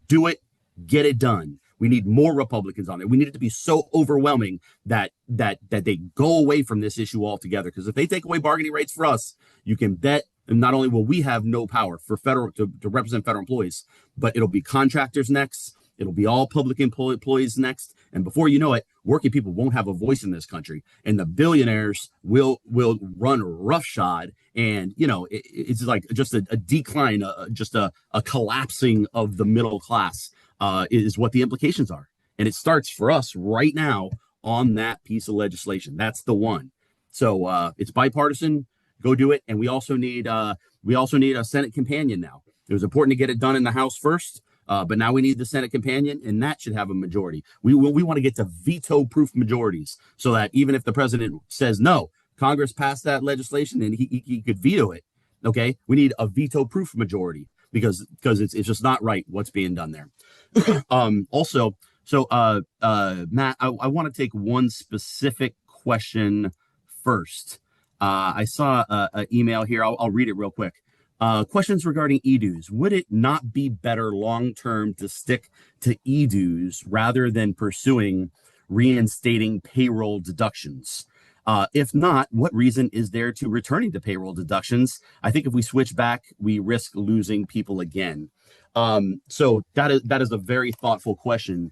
do it, get it done. We need more Republicans on it. We need it to be so overwhelming that they go away from this issue altogether. Because if they take away bargaining rights for us, you can bet, and not only will we have no power for federal to represent federal employees, but it'll be contractors next. It'll be all public employees next. And before you know it, working people won't have a voice in this country. And the billionaires will run roughshod. And, it's like just a decline, just a collapsing of the middle class, is what the implications are. And it starts for us right now on that piece of legislation. That's the one. So it's bipartisan. Go do it. And we also need a Senate companion now. It was important to get it done in the House first. But now we need the Senate companion, and that should have a majority. We want to get to veto-proof majorities, so that even if the president says no, Congress passed that legislation and he could veto it. Okay, we need a veto-proof majority because it's just not right what's being done there. Also, Matt, I want to take one specific question first. I saw an email here. I'll read it real quick. Questions regarding e-dues. Would it not be better long-term to stick to e-dues rather than pursuing reinstating payroll deductions? If not, what reason is there to returning to payroll deductions? I think if we switch back, we risk losing people again. So that is a very thoughtful question,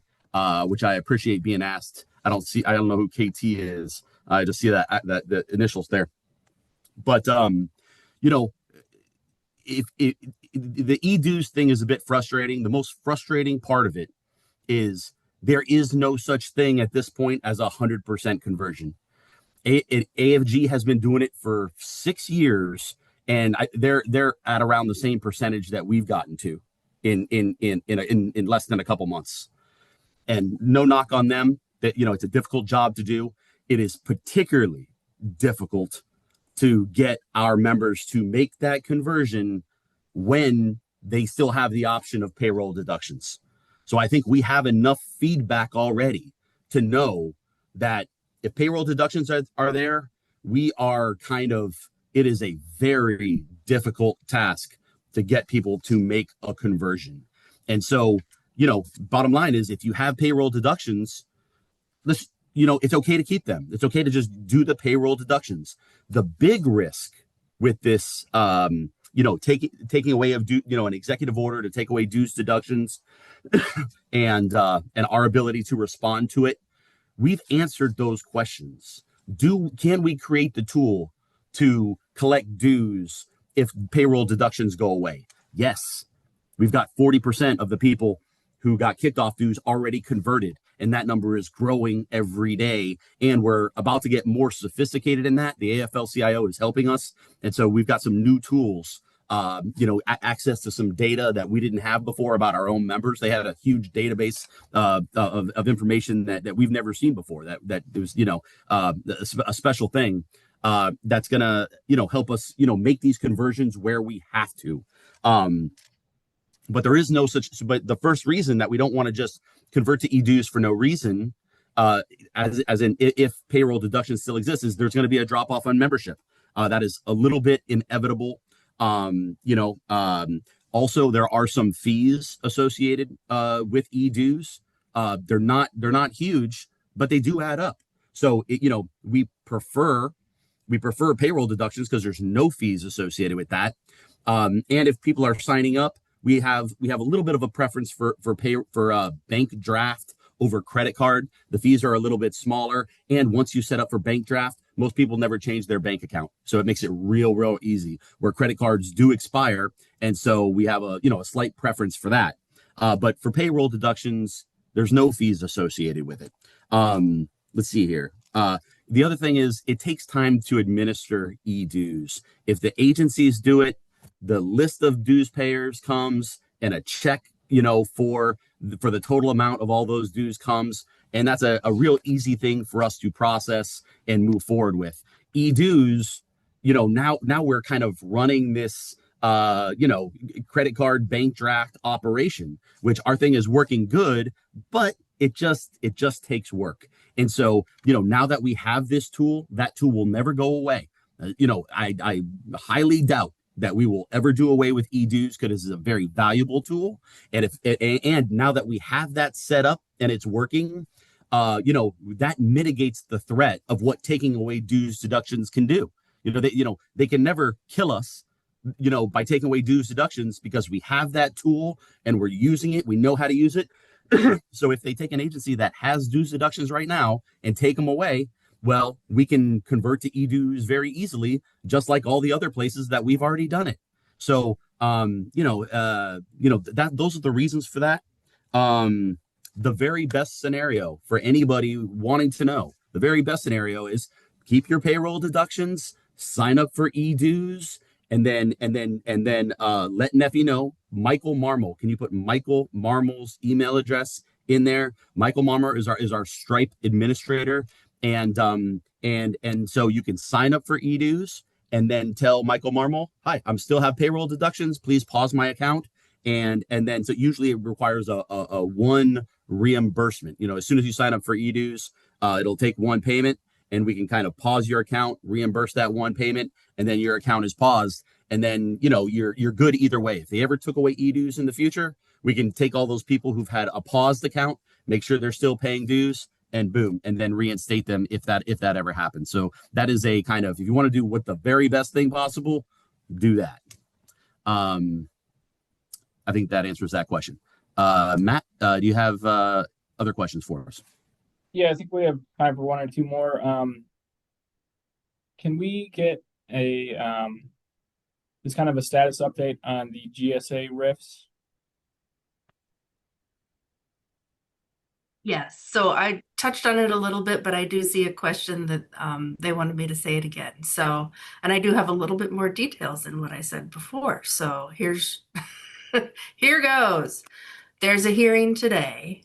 which I appreciate being asked. I don't know who KT is. I just see that the initials there. But if the e-dues thing is a bit frustrating, the most frustrating part of it is there is no such thing at this point as 100% conversion. AFG has been doing it for 6 years, and they're at around the same percentage that we've gotten to in less than a couple months. And no knock on them. That it's a difficult job to do. It is particularly difficult to get our members to make that conversion when they still have the option of payroll deductions. So I think we have enough feedback already to know that if payroll deductions are there, it is a very difficult task to get people to make a conversion. And so, bottom line is, if you have payroll deductions, it's okay to keep them. It's okay to just do the payroll deductions. The big risk with this, taking away of an executive order to take away dues deductions and our ability to respond to it, we've answered those questions. Can we create the tool to collect dues if payroll deductions go away? Yes. We've got 40% of the people who got kicked off dues already converted, and that number is growing every day. And we're about to get more sophisticated in that. The AFL-CIO is helping us, and so we've got some new tools. Access to some data that we didn't have before about our own members. They had a huge database of information that we've never seen before. That was a special thing that's gonna help us make these conversions where we have to. But there is no such. But the first reason that we don't want to just convert to e-dues for no reason, as in if payroll deduction still exists, is there's going to be a drop off on membership. That is a little bit inevitable. Also, there are some fees associated with e-dues. They're not huge, but they do add up. So we prefer payroll deductions because there's no fees associated with that. And if people are signing up, we have a little bit of a preference for bank draft over credit card. The fees are a little bit smaller, and once you set up for bank draft, most people never change their bank account, so it makes it real easy. Where credit cards do expire, and so we have a slight preference for that. But for payroll deductions, there's no fees associated with it. Let's see here. The other thing is it takes time to administer e-dues. If the agencies do it, the list of dues payers comes and a check, for the total amount of all those dues comes. And that's a real easy thing for us to process and move forward with. E-dues, now we're kind of running this, credit card bank draft operation, which our thing is working good, but it just takes work. And so, now that we have this tool, that tool will never go away. I highly doubt that we will ever do away with e-dues because it's a very valuable tool. And and now that we have that set up and it's working, that mitigates the threat of what taking away dues deductions can do. They can never kill us, by taking away dues deductions because we have that tool and we're using it. We know how to use it. So if they take an agency that has dues deductions right now and take them away, well, we can convert to e-dues very easily, just like all the other places that we've already done it. So, those are the reasons for that. The very best scenario for anybody wanting to know, the very best scenario is keep your payroll deductions, sign up for e-dues, and then let NFFE know. Michael Marmol, can you put Michael Marmol's email address in there? Michael Marmol is our Stripe administrator. And so you can sign up for e-dues and then tell Michael Marmol, hi, I'm still have payroll deductions. Please pause my account. And then so usually it requires a one reimbursement. As soon as you sign up for e-dues, it'll take one payment and we can kind of pause your account, reimburse that one payment, and then your account is paused. And then, you're good either way. If they ever took away e-dues in the future, we can take all those people who've had a paused account, make sure they're still paying dues, and boom, and then reinstate them if that ever happens. So that is a kind of, if you want to do what the very best thing possible, do that. I think that answers that question. Matt, do you have other questions for us? Yeah, I think we have time for one or two more. Can we get just kind of a status update on the GSA RIFs? Yes, so I touched on it a little bit, but I do see a question that they wanted me to say it again. So, and I do have a little bit more details than what I said before. So here goes. There's a hearing today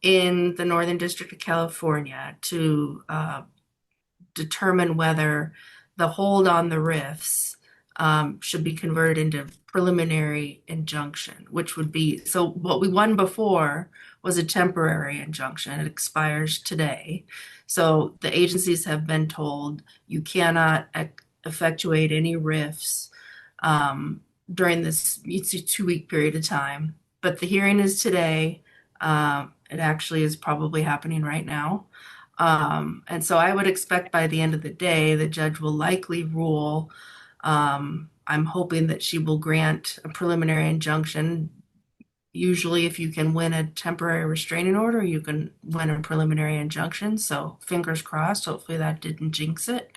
in the Northern District of California to determine whether the hold on the RIFs should be converted into preliminary injunction, which would be, so what we won before was a temporary injunction. It expires today. So the agencies have been told you cannot effectuate any RIFs during this 2-week period of time. But the hearing is today. It actually is probably happening right now. And so I would expect by the end of the day, the judge will likely rule. I'm hoping that she will grant a preliminary injunction. Usually, if you can win a temporary restraining order, you can win a preliminary injunction. So fingers crossed. Hopefully that didn't jinx it.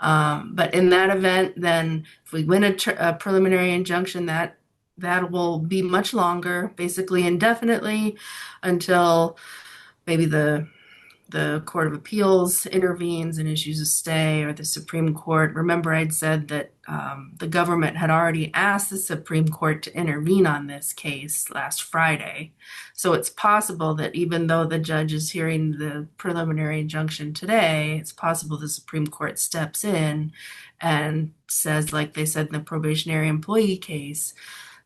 But in that event, then if we win a preliminary injunction, that will be much longer, basically indefinitely, until maybe the Court of Appeals intervenes and issues a stay, or the Supreme Court. Remember, I'd said that the government had already asked the Supreme Court to intervene on this case last Friday. So it's possible that even though the judge is hearing the preliminary injunction today, it's possible the Supreme Court steps in and says, like they said in the probationary employee case,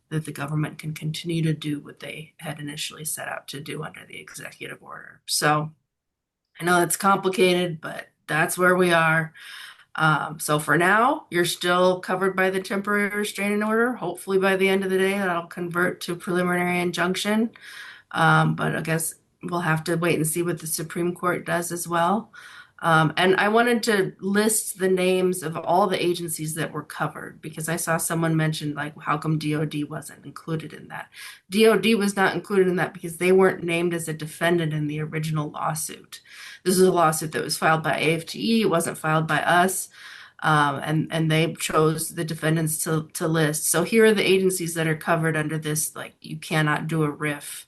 that the government can continue to do what they had initially set out to do under the executive order. So I know it's complicated, but that's where we are. So for now, you're still covered by the temporary restraining order. Hopefully by the end of the day, that'll convert to preliminary injunction. But I guess we'll have to wait and see what the Supreme Court does as well. And I wanted to list the names of all the agencies that were covered, because I saw someone mention, like, how come DOD wasn't included in that? DOD was not included in that because they weren't named as a defendant in the original lawsuit. This is a lawsuit that was filed by AFTE. It wasn't filed by us. And they chose the defendants to list. So here are the agencies that are covered under this, like, you cannot do a RIF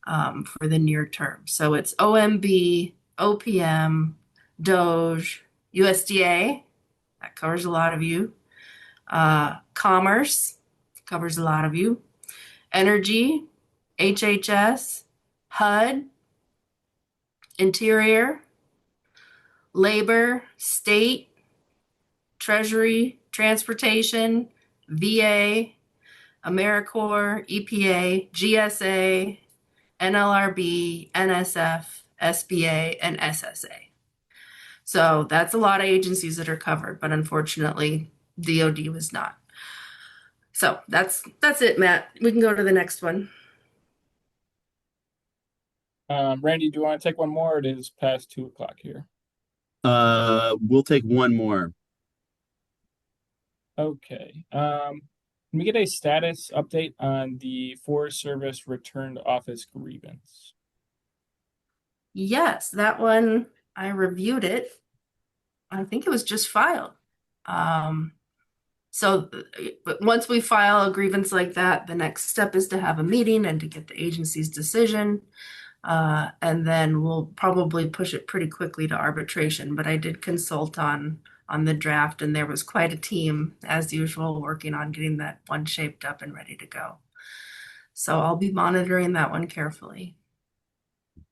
for the near term. So it's OMB, OPM, Doge, USDA, that covers a lot of you. Commerce covers a lot of you. Energy, HHS, HUD, Interior, Labor, State, Treasury, Transportation, VA, AmeriCorps, EPA, GSA, NLRB, NSF, SBA, and SSA. So that's a lot of agencies that are covered, but unfortunately, DOD was not. So that's it, Matt. We can go to the next one. Randy, do you want to take one more? It is past 2 o'clock here. We'll take one more. Okay. Can we get a status update on the Forest Service return to office grievance? Yes, that one, I reviewed it. I think it was just filed. But once we file a grievance like that, the next step is to have a meeting and to get the agency's decision. And then we'll probably push it pretty quickly to arbitration. But I did consult on the draft, and there was quite a team, as usual, working on getting that one shaped up and ready to go. So I'll be monitoring that one carefully.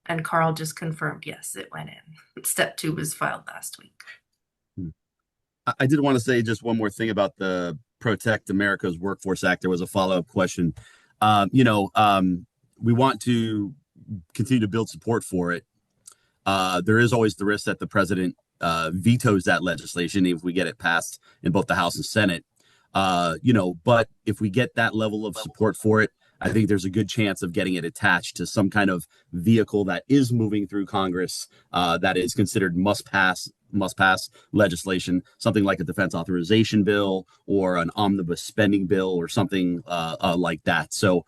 And Carl just confirmed, yes, it went in. Step 2 was filed last week. I did want to say just one more thing about the Protect America's Workforce Act. There was a follow-up question. We want to continue to build support for it. There is always the risk that the president vetoes that legislation if we get it passed in both the House and Senate. But if we get that level of support for it, I think there's a good chance of getting it attached to some kind of vehicle that is moving through Congress that is considered must pass legislation, something like a defense authorization bill or an omnibus spending bill or something like that. So,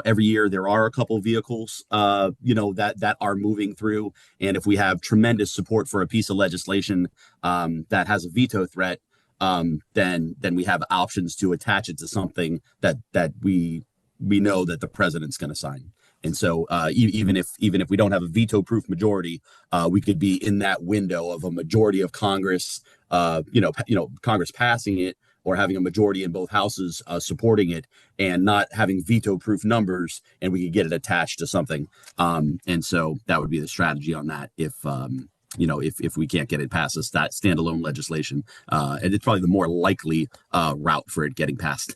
every year there are a couple vehicles, that are moving through. And if we have tremendous support for a piece of legislation that has a veto threat, then we have options to attach it to something that we know that the president's going to sign. And so even if we don't have a veto-proof majority, we could be in that window of a majority of Congress, Congress passing it or having a majority in both houses supporting it and not having veto-proof numbers, and we could get it attached to something. And so that would be the strategy on that if we can't get it past as that standalone legislation. And it's probably the more likely route for it getting passed.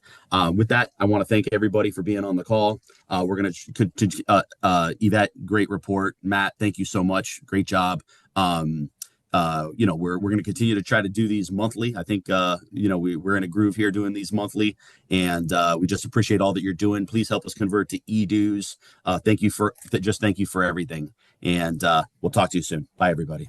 With that, I want to thank everybody for being on the call. We're going to Yvette, great report. Matt, thank you so much. Great job. We're going to continue to try to do these monthly. I think, we're in a groove here doing these monthly, and we just appreciate all that you're doing. Please help us convert to e-dues. Thank you for everything. And we'll talk to you soon. Bye, everybody.